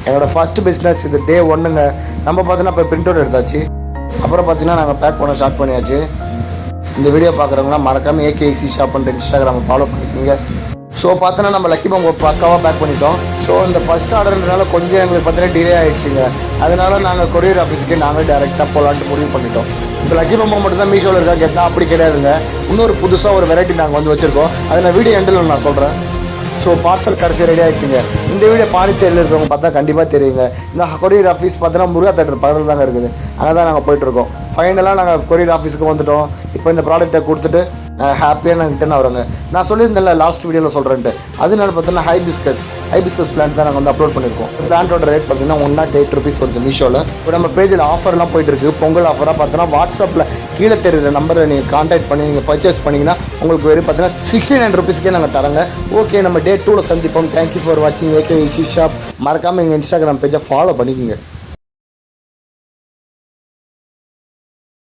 என்னோடய first business இது டே 1ங்க. நம்ம பார்த்தீங்கன்னா இப்போ பிரிண்ட் அவுட் எடுத்தாச்சு. அப்புறம் பார்த்தீங்கன்னா நாங்கள் பேக் பண்ண ஸ்டார்ட் பண்ணியாச்சு. இந்த வீடியோ பார்க்குறவங்களாம் மறக்காமல் ஏகேசி ஷாப்ன்ற இன்ஸ்டாகிராமை ஃபாலோ பண்ணிக்கோங்க. ஸோ பார்த்தோன்னா நம்ம லக்கி பாம்பு பக்காவாக பேக் பண்ணிட்டோம். ஸோ இந்த ஃபஸ்ட் ஆர்டர்ன்றனால கொஞ்சம் எங்களுக்கு பார்த்தீங்கன்னா டிலே ஆகிடுச்சிங்க. அதனால நாங்கள் கொரியர் ஆஃபீஸ்க்கு நாங்கள் டேரெக்டாக போகலான்ட்டு முடிவு பண்ணிட்டோம். இப்போ லக்கி பாம்பு மட்டும் தான் மீஷோவில் இருக்கா கேட்டால் அப்படி கிடையாதுங்க. இன்னொரு புதுசாக ஒரு வெரைட்டி நாங்கள் வந்து வச்சுருக்கோம். அதை நான் வீடியோ எண்டில் நான் சொல்கிறேன். ஸோ பார்சல் கடைசி ரெடி ஆகிடுச்சிங்க. இந்த வீடியோ பாண்டிச்சேரியில் இருக்கிறவங்க பார்த்தா கண்டிப்பாக தெரியுங்க. இந்த கொரியர் ஆஃபீஸ் பார்த்தோன்னா முருகா தேட்டர் பக்கத்தில் தாங்க இருக்குது. அங்கே தான் நாங்கள் போயிட்டுருக்கோம். ஃபைனலாக நாங்கள் கொரியர் ஆஃபீஸுக்கு வந்துவிட்டோம். இப்போ இந்த ப்ராடக்ட்டை கொடுத்துட்டு ஹாப்பியாக நாங்கள் ரிட்டர்ன் ஆகிறோங்க. நான் சொல்லியிருந்தேன்ல லாஸ்ட் வீடியோவில் சொல்கிறேன்ட்டு. அதனால பார்த்தீங்கன்னா ஹைபிஸ்கஸ் பிளான்ட் தான் நாங்கள் வந்து அப்லோட் பண்ணியிருக்கோம். பிளான்ட்டோட ரேட் பார்த்தீங்கன்னா 108 rupees வருது மீஷோவில். இப்போ நம்ம பேஜில் ஆஃபர்லாம் போயிட்டுருக்கு. பொங்கல் ஆஃபராக பார்த்தோன்னா வாட்ஸ்அப்பில் கீழே தெரியுற நம்பரை நீங்கள் கான்டாக்ட் பண்ணி நீங்கள் பர்ச்சேஸ் பண்ணிங்கன்னா உங்களுக்கு வெறும் பார்த்தீங்கன்னா 69 rupeesக்கே நாங்கள் தரங்க. ஓகே, நம்ம டே 2ல் சந்திப்போம். தேங்க்யூ ஃபார் வாட்சிங் ஏகேசி ஷாப். மறக்காமல் எங்கள் இன்ஸ்டாகிராம் பேஜை ஃபாலோ பண்ணிக்கோங்க.